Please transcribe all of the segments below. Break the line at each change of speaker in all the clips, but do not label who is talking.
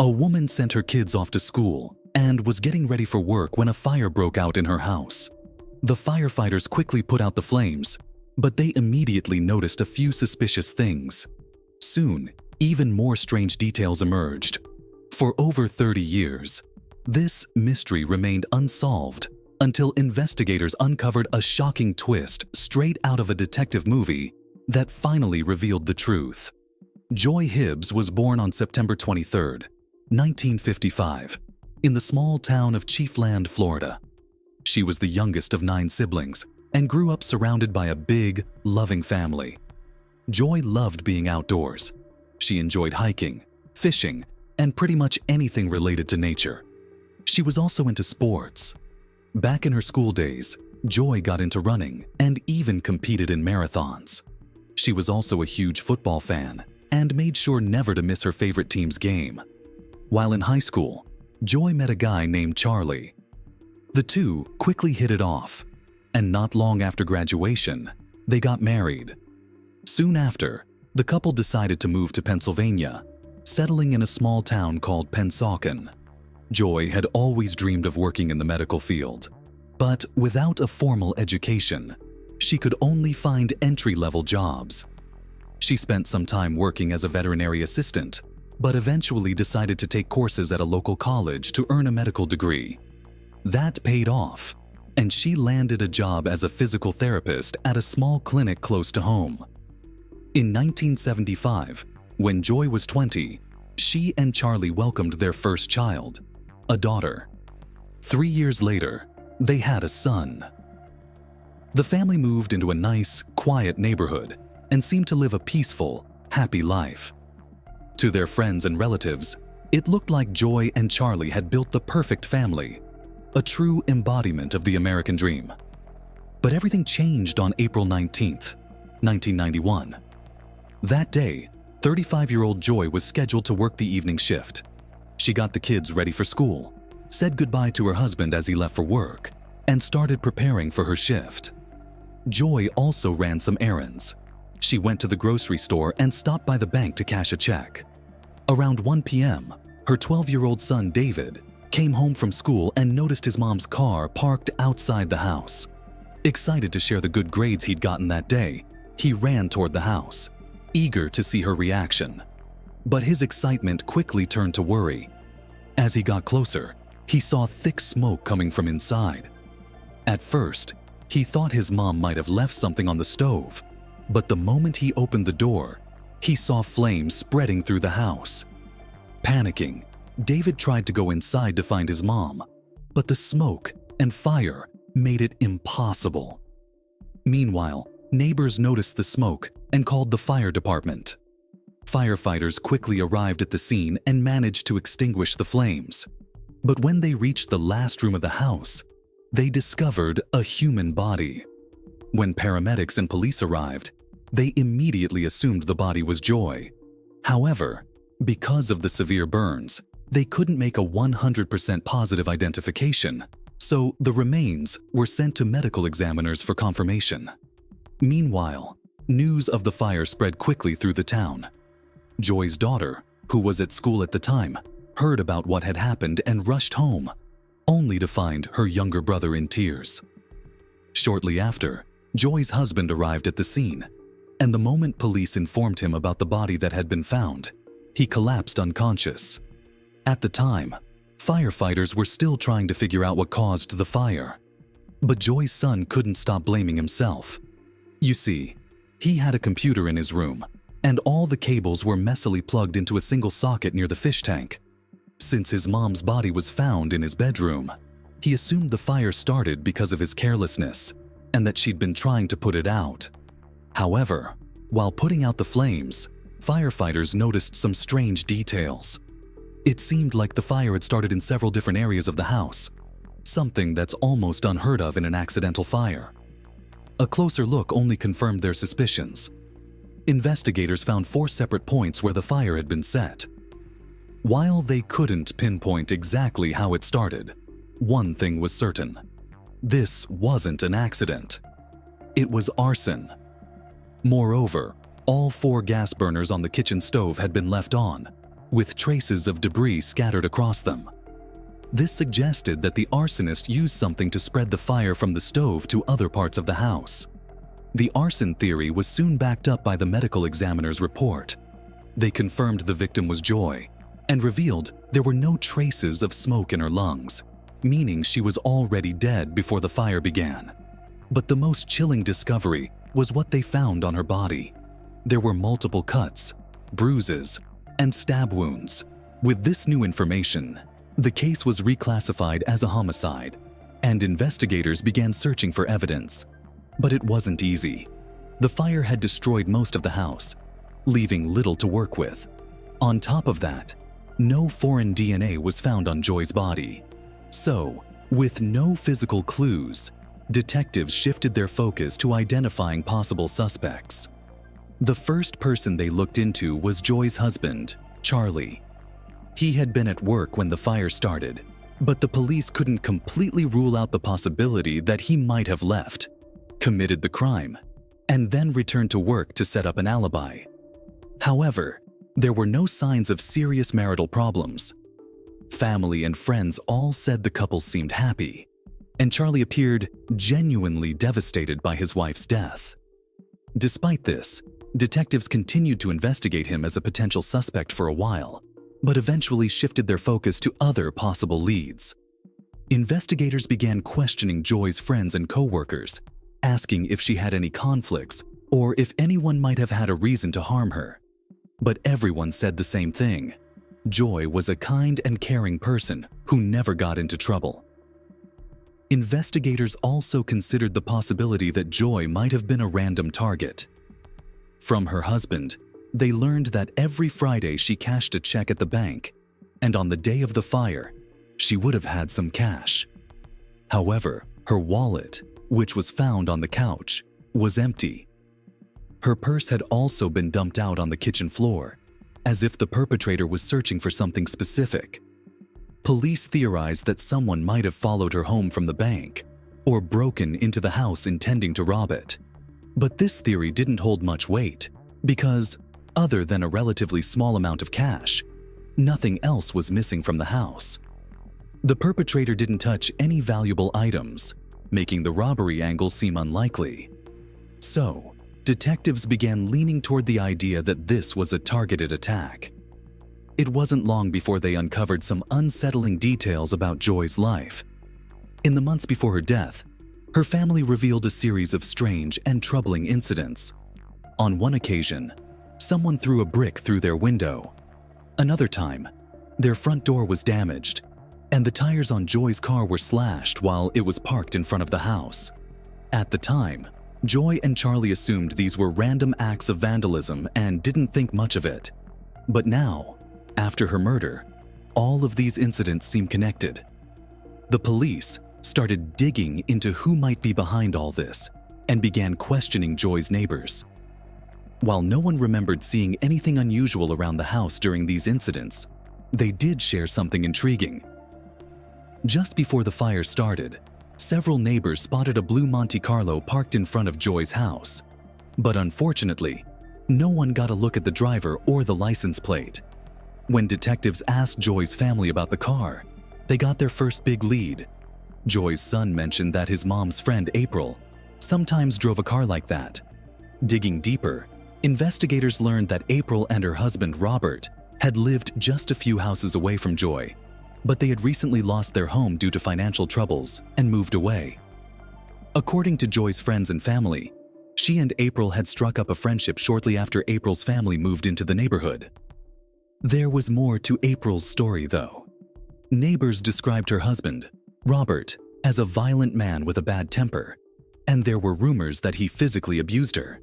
A woman sent her kids off to school and was getting ready for work when a fire broke out in her house. The firefighters quickly put out the flames, but they immediately noticed a few suspicious things. Soon, even more strange details emerged. For over 30 years, this mystery remained unsolved until investigators uncovered a shocking twist straight out of a detective movie that finally revealed the truth. Joy Hibbs was born on September 23, 1955, in the small town of Chiefland, Florida. She was the youngest of 9 siblings and grew up surrounded by a big, loving family. Joy loved being outdoors. She enjoyed hiking, fishing, and pretty much anything related to nature. She was also into sports. Back in her school days, Joy got into running and even competed in marathons. She was also a huge football fan and made sure never to miss her favorite team's game. While in high school, Joy met a guy named Charlie. The two quickly hit it off, and not long after graduation, they got married. Soon after, the couple decided to move to Pennsylvania, settling in a small town called Pennsauken. Joy had always dreamed of working in the medical field, but without a formal education, she could only find entry-level jobs. She spent some time working as a veterinary assistant, but eventually decided to take courses at a local college to earn a medical degree. That paid off, and she landed a job as a physical therapist at a small clinic close to home. In 1975, when Joy was 20, she and Charlie welcomed their first child, a daughter. 3 years later, they had a son. The family moved into a nice, quiet neighborhood and seemed to live a peaceful, happy life. To their friends and relatives, it looked like Joy and Charlie had built the perfect family, a true embodiment of the American dream. But everything changed on April 19th, 1991. That day, 35-year-old Joy was scheduled to work the evening shift. She got the kids ready for school, said goodbye to her husband as he left for work, and started preparing for her shift. Joy also ran some errands. She went to the grocery store and stopped by the bank to cash a check. Around 1 p.m., her 12-year-old son David came home from school and noticed his mom's car parked outside the house. Excited to share the good grades he'd gotten that day, he ran toward the house, eager to see her reaction. But his excitement quickly turned to worry. As he got closer, he saw thick smoke coming from inside. At first, he thought his mom might have left something on the stove, but the moment he opened the door, he saw flames spreading through the house. Panicking, David tried to go inside to find his mom, but the smoke and fire made it impossible. Meanwhile, neighbors noticed the smoke and called the fire department. Firefighters quickly arrived at the scene and managed to extinguish the flames. But when they reached the last room of the house, they discovered a human body. When paramedics and police arrived, they immediately assumed the body was Joy. However, because of the severe burns, they couldn't make a 100% positive identification, so the remains were sent to medical examiners for confirmation. Meanwhile, news of the fire spread quickly through the town. Joy's daughter, who was at school at the time, heard about what had happened and rushed home, only to find her younger brother in tears. Shortly after, Joy's husband arrived at the scene, and the moment police informed him about the body that had been found, he collapsed unconscious. At the time, firefighters were still trying to figure out what caused the fire. But Joy's son couldn't stop blaming himself. You see, he had a computer in his room, and all the cables were messily plugged into a single socket near the fish tank. Since his mom's body was found in his bedroom, he assumed the fire started because of his carelessness and that she'd been trying to put it out. However, while putting out the flames, firefighters noticed some strange details. It seemed like the fire had started in several different areas of the house, something that's almost unheard of in an accidental fire. A closer look only confirmed their suspicions. Investigators found 4 separate points where the fire had been set. While they couldn't pinpoint exactly how it started, one thing was certain. This wasn't an accident. It was arson. Moreover, all 4 gas burners on the kitchen stove had been left on, with traces of debris scattered across them. This suggested that the arsonist used something to spread the fire from the stove to other parts of the house. The arson theory was soon backed up by the medical examiner's report. They confirmed the victim was Joy and revealed there were no traces of smoke in her lungs, meaning she was already dead before the fire began. But the most chilling discovery was what they found on her body. There were multiple cuts, bruises, and stab wounds. With this new information, the case was reclassified as a homicide, and investigators began searching for evidence. But it wasn't easy. The fire had destroyed most of the house, leaving little to work with. On top of that, no foreign DNA was found on Joy's body. So, with no physical clues, detectives shifted their focus to identifying possible suspects. The first person they looked into was Joy's husband, Charlie. He had been at work when the fire started, but the police couldn't completely rule out the possibility that he might have left, committed the crime, and then returned to work to set up an alibi. However, there were no signs of serious marital problems. Family and friends all said the couple seemed happy, and Charlie appeared genuinely devastated by his wife's death. Despite this, detectives continued to investigate him as a potential suspect for a while, but eventually shifted their focus to other possible leads. Investigators began questioning Joy's friends and co-workers, asking if she had any conflicts or if anyone might have had a reason to harm her. But everyone said the same thing. Joy was a kind and caring person who never got into trouble. Investigators also considered the possibility that Joy might have been a random target. From her husband, they learned that every Friday she cashed a check at the bank, and on the day of the fire, she would have had some cash. However, her wallet, which was found on the couch, was empty. Her purse had also been dumped out on the kitchen floor, as if the perpetrator was searching for something specific. Police theorized that someone might have followed her home from the bank or broken into the house intending to rob it. But this theory didn't hold much weight because, other than a relatively small amount of cash, nothing else was missing from the house. The perpetrator didn't touch any valuable items, making the robbery angle seem unlikely. So, detectives began leaning toward the idea that this was a targeted attack. It wasn't long before they uncovered some unsettling details about Joy's life. In the months before her death, her family revealed a series of strange and troubling incidents. On one occasion, someone threw a brick through their window. Another time, their front door was damaged, and the tires on Joy's car were slashed while it was parked in front of the house. At the time, Joy and Charlie assumed these were random acts of vandalism and didn't think much of it. But now, after her murder, all of these incidents seem connected. The police started digging into who might be behind all this and began questioning Joy's neighbors. While no one remembered seeing anything unusual around the house during these incidents, they did share something intriguing. Just before the fire started, several neighbors spotted a blue Monte Carlo parked in front of Joy's house. But unfortunately, no one got a look at the driver or the license plate. When detectives asked Joy's family about the car, they got their first big lead. Joy's son mentioned that his mom's friend April sometimes drove a car like that. Digging deeper, investigators learned that April and her husband Robert had lived just a few houses away from Joy, but they had recently lost their home due to financial troubles and moved away. According to Joy's friends and family, she and April had struck up a friendship shortly after April's family moved into the neighborhood. There was more to April's story, though. Neighbors described her husband, Robert, as a violent man with a bad temper, and there were rumors that he physically abused her.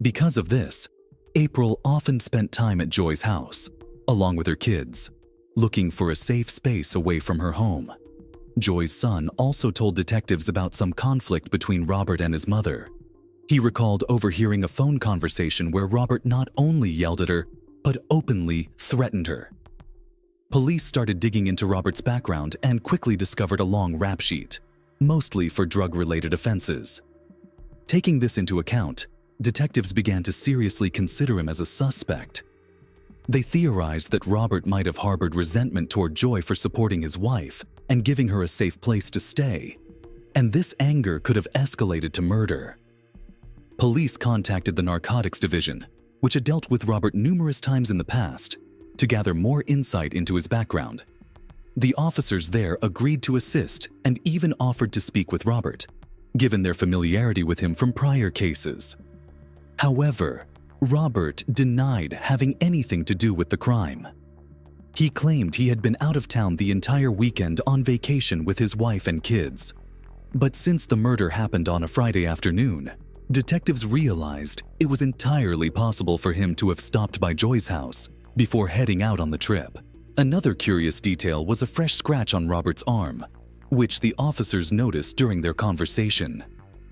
Because of this, April often spent time at Joy's house, along with her kids, looking for a safe space away from her home. Joy's son also told detectives about some conflict between Robert and his mother. He recalled overhearing a phone conversation where Robert not only yelled at her, but openly threatened her. Police started digging into Robert's background and quickly discovered a long rap sheet, mostly for drug-related offenses. Taking this into account, detectives began to seriously consider him as a suspect. They theorized that Robert might have harbored resentment toward Joy for supporting his wife and giving her a safe place to stay, and this anger could have escalated to murder. Police contacted the Narcotics Division, which had dealt with Robert numerous times in the past, to gather more insight into his background. The officers there agreed to assist and even offered to speak with Robert, given their familiarity with him from prior cases. However, Robert denied having anything to do with the crime. He claimed he had been out of town the entire weekend on vacation with his wife and kids. But since the murder happened on a Friday afternoon, detectives realized it was entirely possible for him to have stopped by Joy's house before heading out on the trip. Another curious detail was a fresh scratch on Robert's arm, which the officers noticed during their conversation.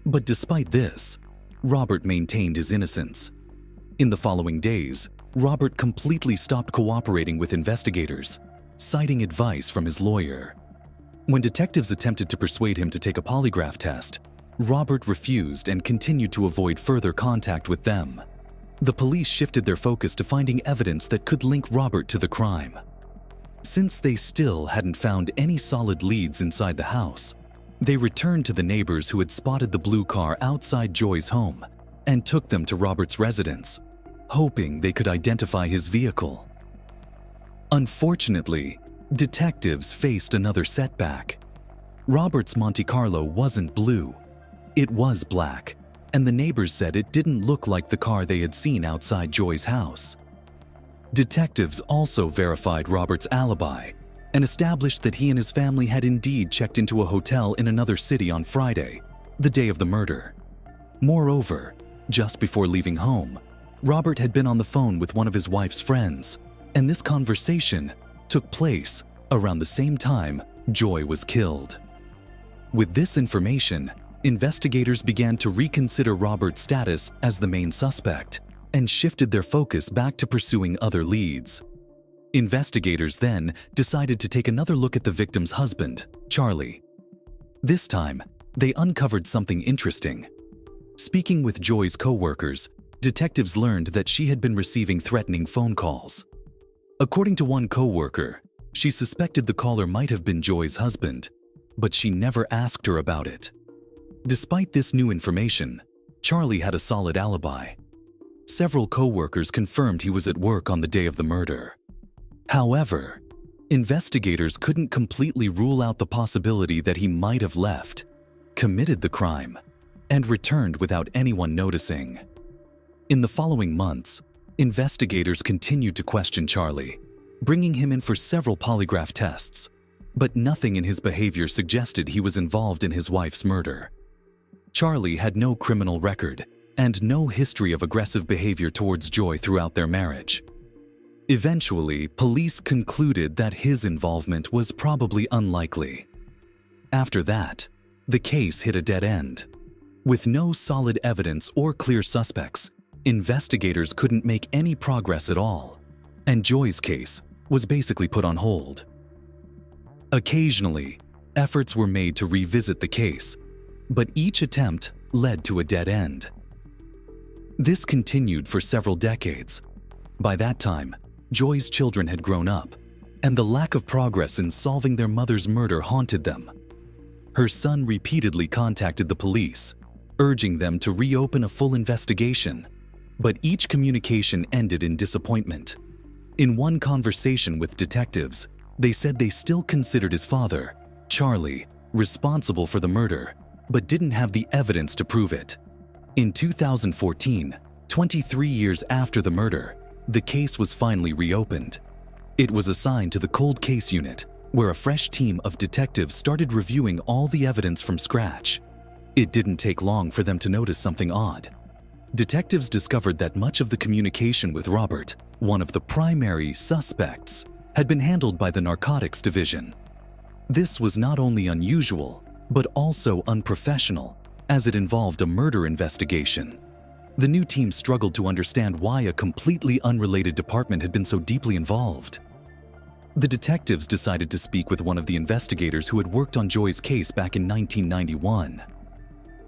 But despite this, Robert maintained his innocence. In the following days, Robert completely stopped cooperating with investigators, citing advice from his lawyer. When detectives attempted to persuade him to take a polygraph test, Robert refused and continued to avoid further contact with them. The police shifted their focus to finding evidence that could link Robert to the crime. Since they still hadn't found any solid leads inside the house, they returned to the neighbors who had spotted the blue car outside Joy's home and took them to Robert's residence, hoping they could identify his vehicle. Unfortunately, detectives faced another setback. Robert's Monte Carlo wasn't blue. It was black, and the neighbors said it didn't look like the car they had seen outside Joy's house. Detectives also verified Robert's alibi and established that he and his family had indeed checked into a hotel in another city on Friday, the day of the murder. Moreover, just before leaving home, Robert had been on the phone with one of his wife's friends, and this conversation took place around the same time Joy was killed. With this information, investigators began to reconsider Robert's status as the main suspect and shifted their focus back to pursuing other leads. Investigators then decided to take another look at the victim's husband, Charlie. This time, they uncovered something interesting. Speaking with Joy's co-workers, detectives learned that she had been receiving threatening phone calls. According to one co-worker, she suspected the caller might have been Joy's husband, but she never asked her about it. Despite this new information, Charlie had a solid alibi. Several co-workers confirmed he was at work on the day of the murder. However, investigators couldn't completely rule out the possibility that he might have left, committed the crime, and returned without anyone noticing. In the following months, investigators continued to question Charlie, bringing him in for several polygraph tests, but nothing in his behavior suggested he was involved in his wife's murder. Charlie had no criminal record and no history of aggressive behavior towards Joy throughout their marriage. Eventually, police concluded that his involvement was probably unlikely. After that, the case hit a dead end. With no solid evidence or clear suspects, investigators couldn't make any progress at all, and Joy's case was basically put on hold. Occasionally, efforts were made to revisit the case, but each attempt led to a dead end. This continued for several decades. By that time, Joy's children had grown up, and the lack of progress in solving their mother's murder haunted them. Her son repeatedly contacted the police, urging them to reopen a full investigation, but each communication ended in disappointment. In one conversation with detectives, they said they still considered his father, Charlie, responsible for the murder, but didn't have the evidence to prove it. In 2014, 23 years after the murder, the case was finally reopened. It was assigned to the Cold Case Unit, where a fresh team of detectives started reviewing all the evidence from scratch. It didn't take long for them to notice something odd. Detectives discovered that much of the communication with Robert, one of the primary suspects, had been handled by the Narcotics Division. This was not only unusual, but also unprofessional, as it involved a murder investigation. The new team struggled to understand why a completely unrelated department had been so deeply involved. The detectives decided to speak with one of the investigators who had worked on Joy's case back in 1991.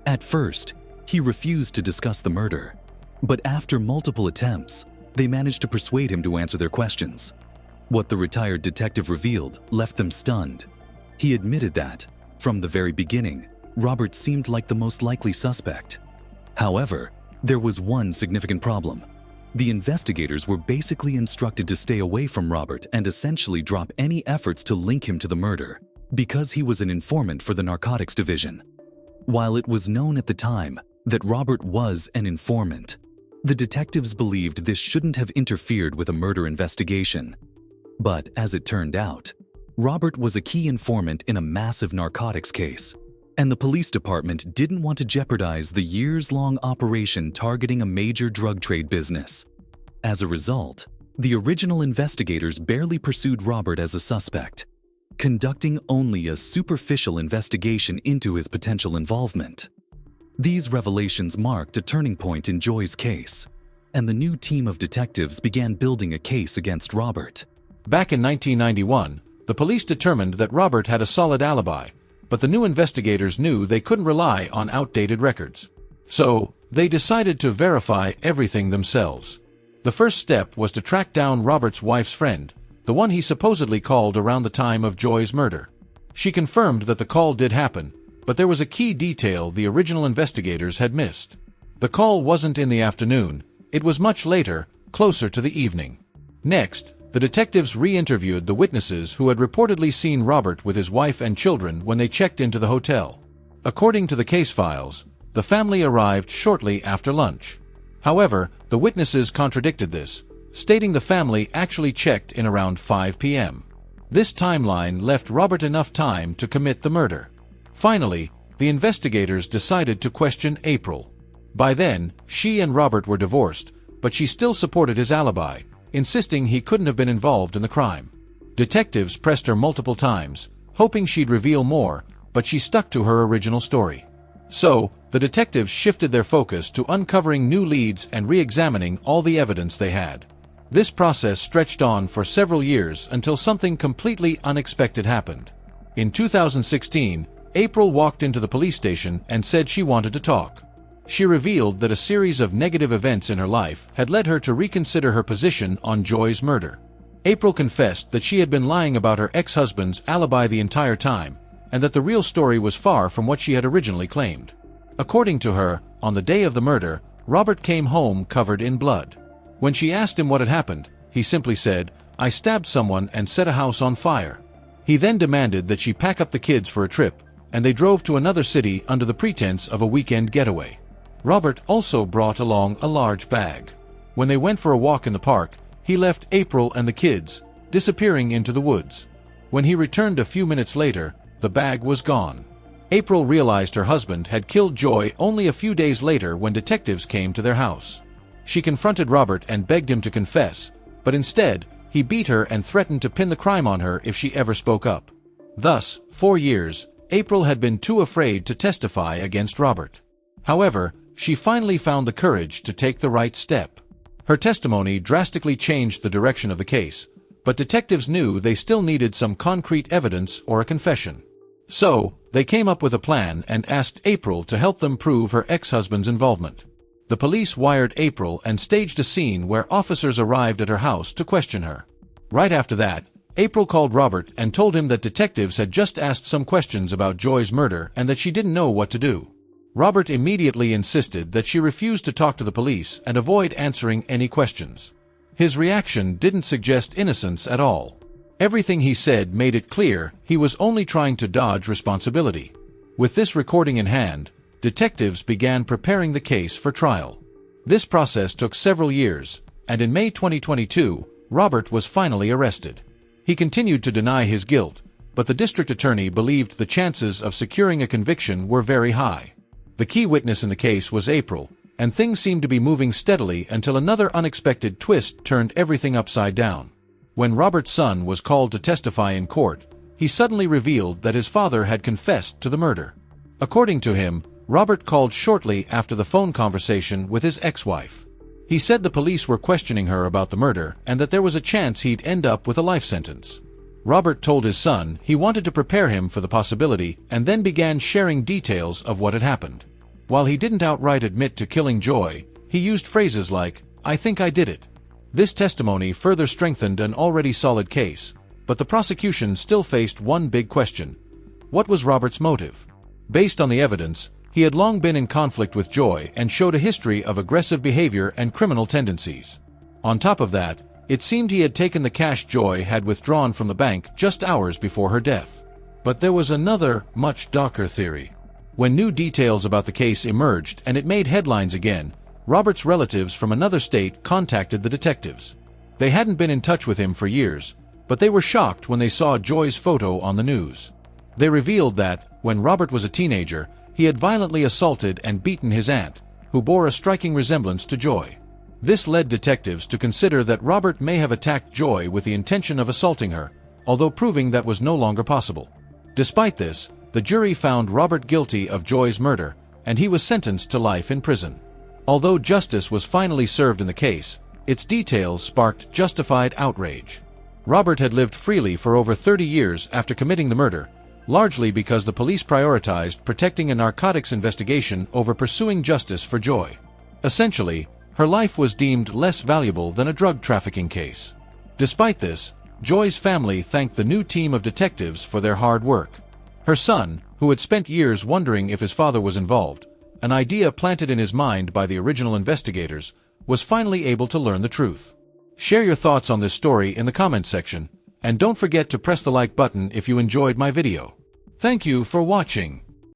At first, he refused to discuss the murder, but after multiple attempts, They managed to persuade him to answer their questions. What the retired detective revealed left them stunned. He admitted that, from the very beginning, Robert seemed like the most likely suspect. However, there was one significant problem. The investigators were basically instructed to stay away from Robert and essentially drop any efforts to link him to the murder, because he was an informant for the narcotics division. While it was known at the time that Robert was an informant, the detectives believed this shouldn't have interfered with a murder investigation. But as it turned out, Robert was a key informant in a massive narcotics case, and the police department didn't want to jeopardize the years-long operation targeting a major drug trade business. As a result, the original investigators barely pursued Robert as a suspect, conducting only a superficial investigation into his potential involvement. These revelations marked a turning point in Joy's case, and the new team of detectives began building a case against Robert.
Back in 1991, the police determined that Robert had a solid alibi, but the new investigators knew they couldn't rely on outdated records. So, they decided to verify everything themselves. The first step was to track down Robert's wife's friend, the one he supposedly called around the time of Joy's murder. She confirmed that the call did happen, but there was a key detail the original investigators had missed. The call wasn't in the afternoon, it was much later, closer to the evening. Next, the detectives re-interviewed the witnesses who had reportedly seen Robert with his wife and children when they checked into the hotel. According to the case files, the family arrived shortly after lunch. However, the witnesses contradicted this, stating the family actually checked in around 5 p.m. This timeline left Robert enough time to commit the murder. Finally, the investigators decided to question April. By then, she and Robert were divorced, but she still supported his alibi, insisting he couldn't have been involved in the crime. Detectives pressed her multiple times, hoping she'd reveal more, but she stuck to her original story. So, the detectives shifted their focus to uncovering new leads and re-examining all the evidence they had. This process stretched on for several years until something completely unexpected happened. In 2016, April walked into the police station and said she wanted to talk. She revealed that a series of negative events in her life had led her to reconsider her position on Joy's murder. April confessed that she had been lying about her ex-husband's alibi the entire time, and that the real story was far from what she had originally claimed. According to her, on the day of the murder, Robert came home covered in blood. When she asked him what had happened, he simply said, "I stabbed someone and set a house on fire." He then demanded that she pack up the kids for a trip, and they drove to another city under the pretense of a weekend getaway. Robert also brought along a large bag. When they went for a walk in the park, he left April and the kids, disappearing into the woods. When he returned a few minutes later, the bag was gone. April realized her husband had killed Joy only a few days later when detectives came to their house. She confronted Robert and begged him to confess, but instead, he beat her and threatened to pin the crime on her if she ever spoke up. Thus, 4 years, April had been too afraid to testify against Robert. However, she finally found the courage to take the right step. Her testimony drastically changed the direction of the case, but detectives knew they still needed some concrete evidence or a confession. So, they came up with a plan and asked April to help them prove her ex-husband's involvement. The police wired April and staged a scene where officers arrived at her house to question her. Right after that, April called Robert and told him that detectives had just asked some questions about Joy's murder and that she didn't know what to do. Robert immediately insisted that she refuse to talk to the police and avoid answering any questions. His reaction didn't suggest innocence at all. Everything he said made it clear he was only trying to dodge responsibility. With this recording in hand, detectives began preparing the case for trial. This process took several years, and in May 2022, Robert was finally arrested. He continued to deny his guilt, but the district attorney believed the chances of securing a conviction were very high. The key witness in the case was April, and things seemed to be moving steadily until another unexpected twist turned everything upside down. When Robert's son was called to testify in court, he suddenly revealed that his father had confessed to the murder. According to him, Robert called shortly after the phone conversation with his ex-wife. He said the police were questioning her about the murder and that there was a chance he'd end up with a life sentence. Robert told his son he wanted to prepare him for the possibility and then began sharing details of what had happened. While he didn't outright admit to killing Joy, he used phrases like, "I think I did it." This testimony further strengthened an already solid case, but the prosecution still faced one big question. What was Robert's motive? Based on the evidence, he had long been in conflict with Joy and showed a history of aggressive behavior and criminal tendencies. On top of that, it seemed he had taken the cash Joy had withdrawn from the bank just hours before her death. But there was another, much darker theory. When new details about the case emerged and it made headlines again, Robert's relatives from another state contacted the detectives. They hadn't been in touch with him for years, but they were shocked when they saw Joy's photo on the news. They revealed that, when Robert was a teenager, he had violently assaulted and beaten his aunt, who bore a striking resemblance to Joy. This led detectives to consider that Robert may have attacked Joy with the intention of assaulting her, although proving that was no longer possible. Despite this, the jury found Robert guilty of Joy's murder, and he was sentenced to life in prison. Although justice was finally served in the case, its details sparked justified outrage. Robert had lived freely for over 30 years after committing the murder, largely because the police prioritized protecting a narcotics investigation over pursuing justice for Joy. Essentially, her life was deemed less valuable than a drug trafficking case. Despite this, Joy's family thanked the new team of detectives for their hard work. Her son, who had spent years wondering if his father was involved, an idea planted in his mind by the original investigators, was finally able to learn the truth. Share your thoughts on this story in the comments section, and don't forget to press the like button if you enjoyed my video. Thank you for watching.